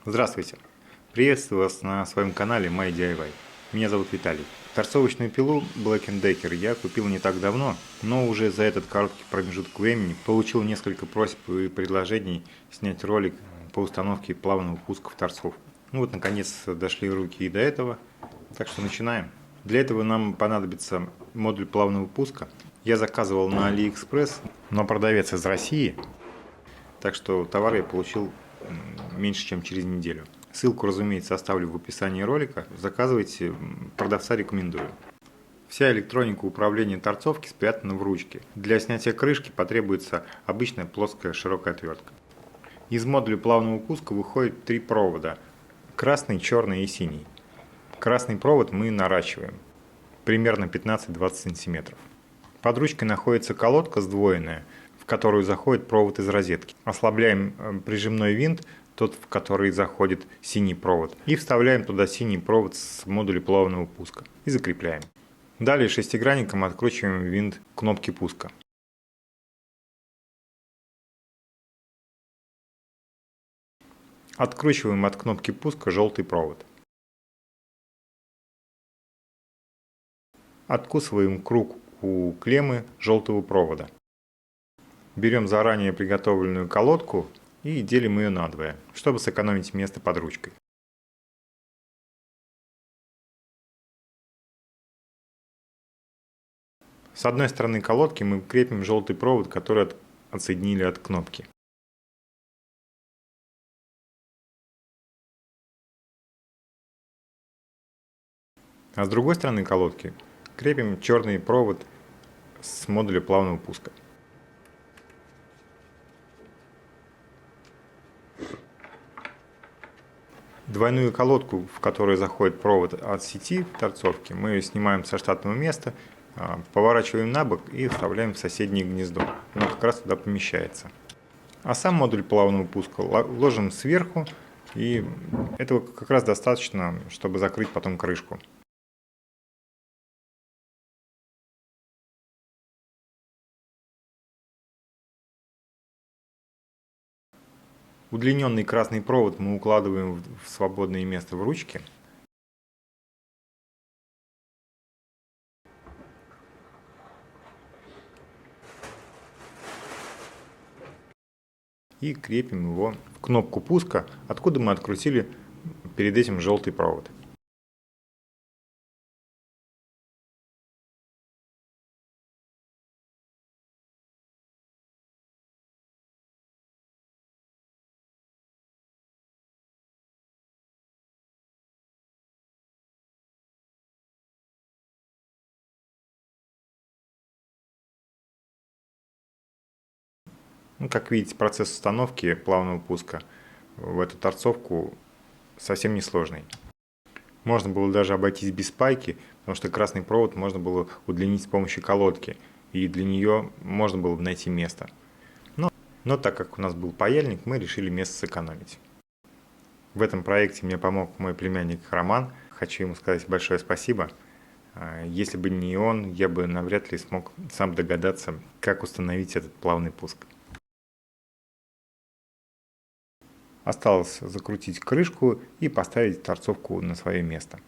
Здравствуйте! Приветствую вас на своем канале MyDIY. Меня зовут Виталий. Торцовочную пилу Black & Decker я купил не так давно, но уже за этот короткий промежуток времени получил несколько просьб и предложений снять ролик по установке плавного пуска в торцовку. Ну вот, наконец дошли руки и до этого, так что начинаем. Для этого нам понадобится модуль плавного пуска. Я заказывал на AliExpress, но продавец из России, так что товар я получил меньше, чем через неделю. Ссылку, разумеется, оставлю в описании ролика. Заказывайте, продавца рекомендую. Вся электроника управления торцовки спрятана в ручке. Для снятия крышки потребуется обычная плоская широкая отвертка. Из модуля плавного пуска выходит 3 провода: красный, черный и синий. Красный провод мы наращиваем примерно 15-20 см. Под ручкой находится колодка сдвоенная, в которую заходит провод из розетки. Ослабляем прижимной винт, тот, в который заходит синий провод, и вставляем туда синий провод с модуля плавного пуска и закрепляем. Далее шестигранником откручиваем винт кнопки пуска. Откручиваем от кнопки пуска желтый провод. Откусываем круг у клеммы желтого провода. Берем заранее приготовленную колодку и делим ее надвое, чтобы сэкономить место под ручкой. С одной стороны колодки мы крепим желтый провод, который отсоединили от кнопки. А с другой стороны колодки крепим черный провод с модуля плавного пуска. Двойную колодку, в которую заходит провод от сети торцовки, мы снимаем со штатного места, поворачиваем на бок и вставляем в соседнее гнездо. Оно как раз туда помещается. А сам модуль плавного пуска ложим сверху, и этого как раз достаточно, чтобы закрыть потом крышку. Удлиненный красный провод мы укладываем в свободное место в ручке. И крепим его в кнопку пуска, откуда мы открутили перед этим желтый провод. Ну, как видите, процесс установки плавного пуска в эту торцовку совсем несложный. Можно было даже обойтись без пайки, потому что красный провод можно было удлинить с помощью колодки, и для нее можно было бы найти место. Но так как у нас был паяльник, мы решили место сэкономить. В этом проекте мне помог мой племянник Роман. Хочу ему сказать большое спасибо. Если бы не он, я бы навряд ли смог сам догадаться, как установить этот плавный пуск. Осталось закрутить крышку и поставить торцовку на свое место.